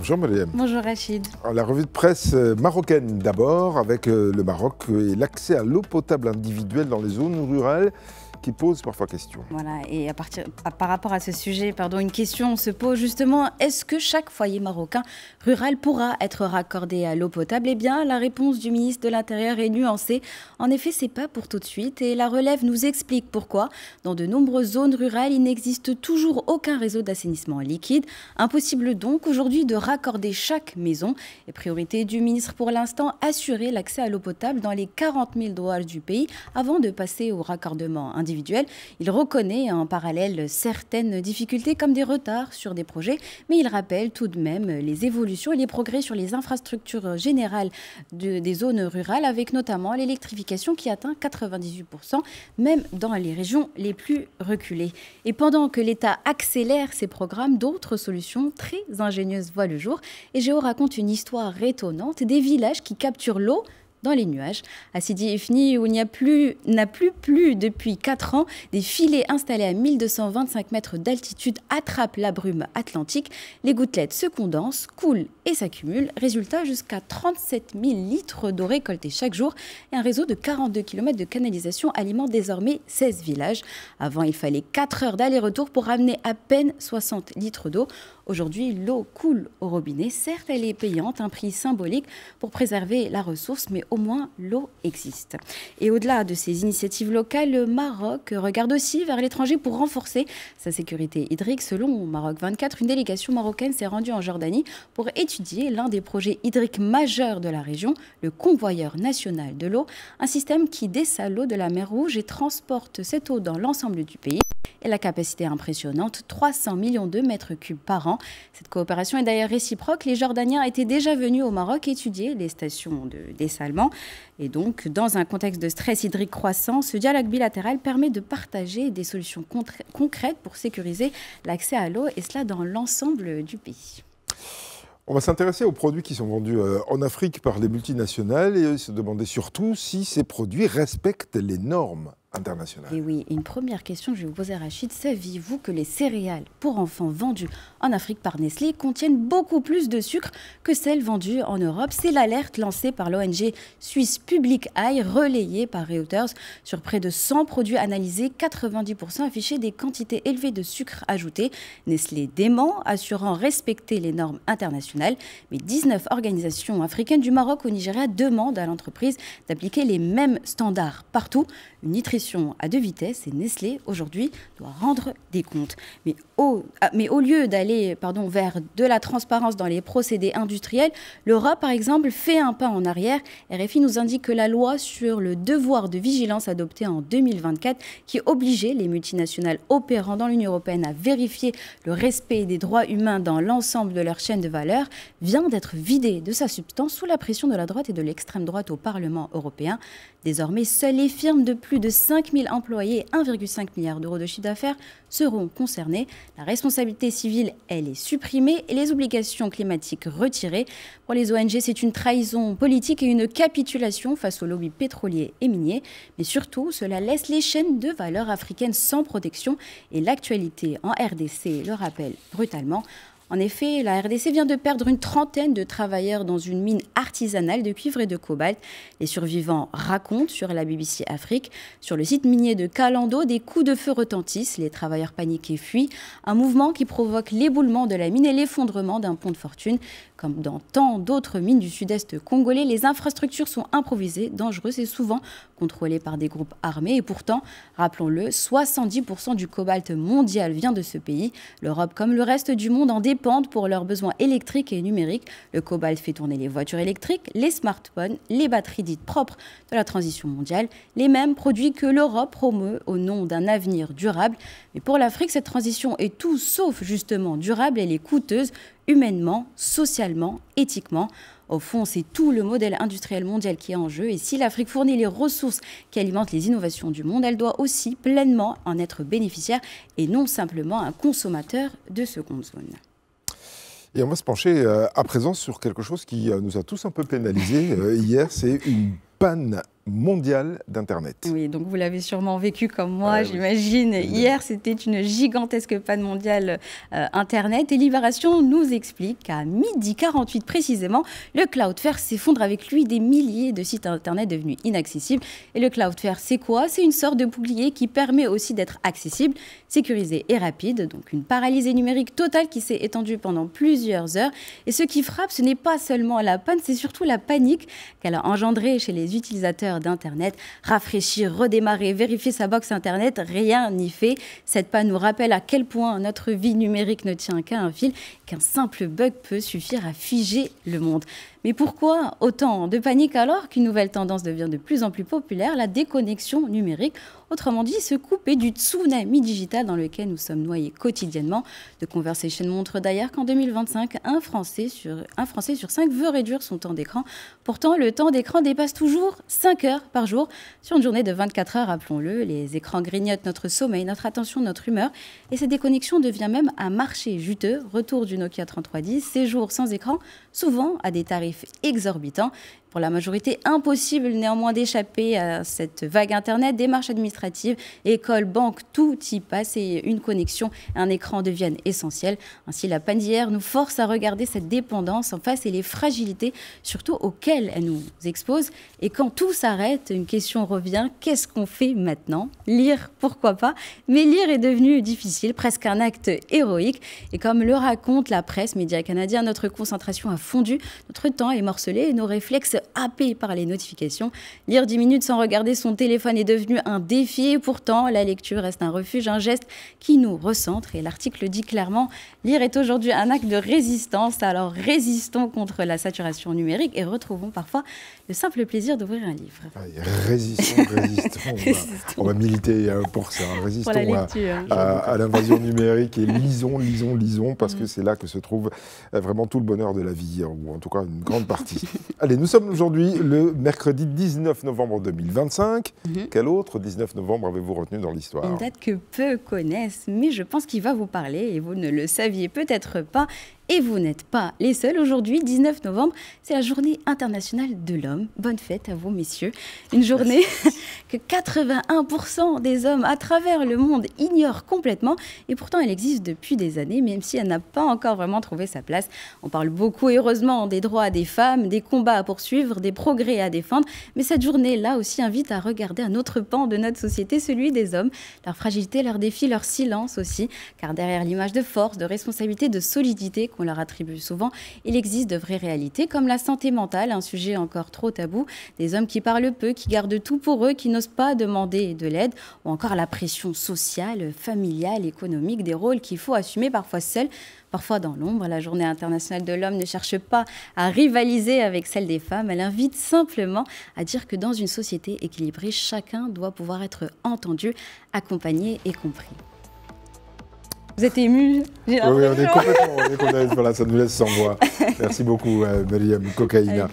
Bonjour Mariam. Bonjour Rachid. La revue de presse marocaine d'abord, avec le Maroc et l'accès à l'eau potable individuelle dans les zones rurales qui pose parfois question. Voilà, et par rapport à ce sujet, une question se pose justement, est-ce que chaque foyer marocain rural pourra être raccordé à l'eau potable? Eh bien, la réponse du ministre de l'Intérieur est nuancée. En effet, c'est pas pour tout de suite et la relève nous explique pourquoi. Dans de nombreuses zones rurales, il n'existe toujours aucun réseau d'assainissement liquide. Impossible donc aujourd'hui de raccorder chaque maison. Et priorité du ministre pour l'instant, assurer l'accès à l'eau potable dans les 40 000 douars du pays avant de passer au raccordement individuel. Il reconnaît en parallèle certaines difficultés comme des retards sur des projets, mais il rappelle tout de même les évolutions et les progrès sur les infrastructures générales des zones rurales, avec notamment l'électrification qui atteint 98%, même dans les régions les plus reculées. Et pendant que l'État accélère ses programmes, d'autres solutions très ingénieuses voient le jour. Et Géo raconte une histoire étonnante des villages qui capturent l'eau dans les nuages. À Sidi Ifni, où il n'a plus plu depuis 4 ans, des filets installés à 1225 mètres d'altitude attrapent la brume atlantique. Les gouttelettes se condensent, coulent et s'accumulent. Résultat, jusqu'à 37 000 litres d'eau récoltés chaque jour et un réseau de 42 km de canalisation alimente désormais 16 villages. Avant, il fallait 4 heures d'aller-retour pour ramener à peine 60 litres d'eau. Aujourd'hui, l'eau coule au robinet. Certes, elle est payante, un prix symbolique pour préserver la ressource, mais au moins l'eau existe. Et au-delà de ces initiatives locales, le Maroc regarde aussi vers l'étranger pour renforcer sa sécurité hydrique. Selon Maroc 24, une délégation marocaine s'est rendue en Jordanie pour étudier l'un des projets hydriques majeurs de la région, le convoyeur national de l'eau, un système qui dessale l'eau de la mer Rouge et transporte cette eau dans l'ensemble du pays. Et la capacité impressionnante, 300 millions de mètres cubes par an. Cette coopération est d'ailleurs réciproque. Les Jordaniens étaient déjà venus au Maroc étudier les stations de dessalement. Et donc, dans un contexte de stress hydrique croissant, ce dialogue bilatéral permet de partager des solutions concrètes pour sécuriser l'accès à l'eau, et cela dans l'ensemble du pays. On va s'intéresser aux produits qui sont vendus en Afrique par les multinationales et se demander surtout si ces produits respectent les normes internationales. Et oui, une première question que je vais vous poser, Rachid, saviez-vous que les céréales pour enfants vendues en Afrique par Nestlé contiennent beaucoup plus de sucre que celles vendues en Europe? C'est l'alerte lancée par l'ONG suisse Public Eye, relayée par Reuters. Sur près de 100 produits analysés, 90% affichaient des quantités élevées de sucre ajouté. Nestlé dément, assurant respecter les normes internationales. Mais 19 organisations africaines du Maroc au Nigeria demandent à l'entreprise d'appliquer les mêmes standards partout. Une nutrition à 2 vitesses, et Nestlé aujourd'hui doit rendre des comptes. Mais au lieu d'aller vers de la transparence dans les procédés industriels, l'Europe par exemple fait un pas en arrière. RFI nous indique que la loi sur le devoir de vigilance adoptée en 2024, qui obligeait les multinationales opérant dans l'Union européenne à vérifier le respect des droits humains dans l'ensemble de leur chaîne de valeur, vient d'être vidée de sa substance sous la pression de la droite et de l'extrême droite au Parlement européen. Désormais, seules les firmes de plus de 5 000 employés et 1,5 milliard d'euros de chiffre d'affaires seront concernées. La responsabilité civile, elle est supprimée et les obligations climatiques retirées. Pour les ONG, c'est une trahison politique et une capitulation face aux lobbies pétroliers et miniers. Mais surtout, cela laisse les chaînes de valeur africaines sans protection. Et l'actualité en RDC le rappelle brutalement. En effet, la RDC vient de perdre une trentaine de travailleurs dans une mine artisanale de cuivre et de cobalt. Les survivants racontent sur la BBC Afrique. Sur le site minier de Kalando, des coups de feu retentissent. Les travailleurs paniqués fuient. Un mouvement qui provoque l'éboulement de la mine et l'effondrement d'un pont de fortune. Comme dans tant d'autres mines du sud-est congolais, les infrastructures sont improvisées, dangereuses et souvent contrôlées par des groupes armés. Et pourtant, rappelons-le, 70% du cobalt mondial vient de ce pays. L'Europe, comme le reste du monde, en dépendent pour leurs besoins électriques et numériques. Le cobalt fait tourner les voitures électriques, les smartphones, les batteries dites propres de la transition mondiale, les mêmes produits que l'Europe promeut au nom d'un avenir durable. Mais pour l'Afrique, cette transition est tout sauf justement durable. Elle est coûteuse, humainement, socialement, éthiquement. Au fond, c'est tout le modèle industriel mondial qui est en jeu. Et si l'Afrique fournit les ressources qui alimentent les innovations du monde, elle doit aussi pleinement en être bénéficiaire et non simplement un consommateur de seconde zone. Et on va se pencher à présent sur quelque chose qui nous a tous un peu pénalisés hier, c'est une panne mondial d'Internet. Oui, donc vous l'avez sûrement vécu comme moi, j'imagine. Oui. Hier, c'était une gigantesque panne mondiale Internet. Et Libération nous explique qu'à 12h48 précisément, le Cloudflare s'effondre, avec lui des milliers de sites Internet devenus inaccessibles. Et le Cloudflare, c'est quoi? C'est une sorte de bouclier qui permet aussi d'être accessible, sécurisé et rapide. Donc une paralysie numérique totale qui s'est étendue pendant plusieurs heures. Et ce qui frappe, ce n'est pas seulement la panne, c'est surtout la panique qu'elle a engendrée chez les utilisateurs d'Internet. Rafraîchir, redémarrer, vérifier sa box Internet, rien n'y fait. Cette panne nous rappelle à quel point notre vie numérique ne tient qu'à un fil, qu'un simple bug peut suffire à figer le monde. Mais pourquoi autant de panique alors qu'une nouvelle tendance devient de plus en plus populaire, la déconnexion numérique? Autrement dit, se couper du tsunami digital dans lequel nous sommes noyés quotidiennement. The Conversation montre d'ailleurs qu'en 2025, un Français sur 5 veut réduire son temps d'écran. Pourtant, le temps d'écran dépasse toujours 5 heures par jour. Sur une journée de 24 heures, rappelons-le, les écrans grignotent notre sommeil, notre attention, notre humeur. Et cette déconnexion devient même un marché juteux. Retour du Nokia 3310, séjour sans écran, souvent à des tarifs exorbitants. Pour la majorité, impossible néanmoins d'échapper à cette vague Internet. Démarches administratives, écoles, banques, tout y passe et une connexion, un écran deviennent essentiels. Ainsi, la panne d'hier nous force à regarder cette dépendance en face et les fragilités surtout auxquelles elle nous expose. Et quand tout s'arrête, une question revient, qu'est-ce qu'on fait maintenant? Lire, pourquoi pas? Mais lire est devenu difficile, presque un acte héroïque. Et comme le raconte la presse, média canadien, notre concentration a fondu, notre temps est morcelé et nos réflexes happé par les notifications. Lire 10 minutes sans regarder son téléphone est devenu un défi. Et pourtant, la lecture reste un refuge, un geste qui nous recentre. Et l'article dit clairement, lire est aujourd'hui un acte de résistance. Alors résistons contre la saturation numérique et retrouvons parfois le simple plaisir d'ouvrir un livre. Résistons. On va militer pour ça. Résistons à l'invasion numérique et lisons, parce que c'est là que se trouve vraiment tout le bonheur de la vie, ou en tout cas une grande partie. Allez, nous sommes aujourd'hui le mercredi 19 novembre 2025. Quel autre 19 novembre avez-vous retenu dans l'histoire? Une date que peu connaissent, mais je pense qu'il va vous parler et vous ne le saviez peut-être pas. Et vous n'êtes pas les seuls. Aujourd'hui, 19 novembre, c'est la journée internationale de l'homme. Bonne fête à vous, messieurs. Une journée que 81% des hommes à travers le monde ignorent complètement. Et pourtant, elle existe depuis des années, même si elle n'a pas encore vraiment trouvé sa place. On parle beaucoup, heureusement, des droits des femmes, des combats à poursuivre, des progrès à défendre. Mais cette journée, là aussi, invite à regarder un autre pan de notre société, celui des hommes. Leur fragilité, leurs défis, leur silence aussi. Car derrière l'image de force, de responsabilité, de solidité qu'on leur attribue souvent, il existe de vraies réalités comme la santé mentale, un sujet encore trop tabou, des hommes qui parlent peu, qui gardent tout pour eux, qui n'osent pas demander de l'aide, ou encore la pression sociale, familiale, économique, des rôles qu'il faut assumer parfois seuls, parfois dans l'ombre. La Journée internationale de l'homme ne cherche pas à rivaliser avec celle des femmes, elle invite simplement à dire que dans une société équilibrée, chacun doit pouvoir être entendu, accompagné et compris. Vous êtes ému? Oui, on est complètement, voilà, ça nous laisse sans voix. Merci beaucoup, Mariam Kokaïna.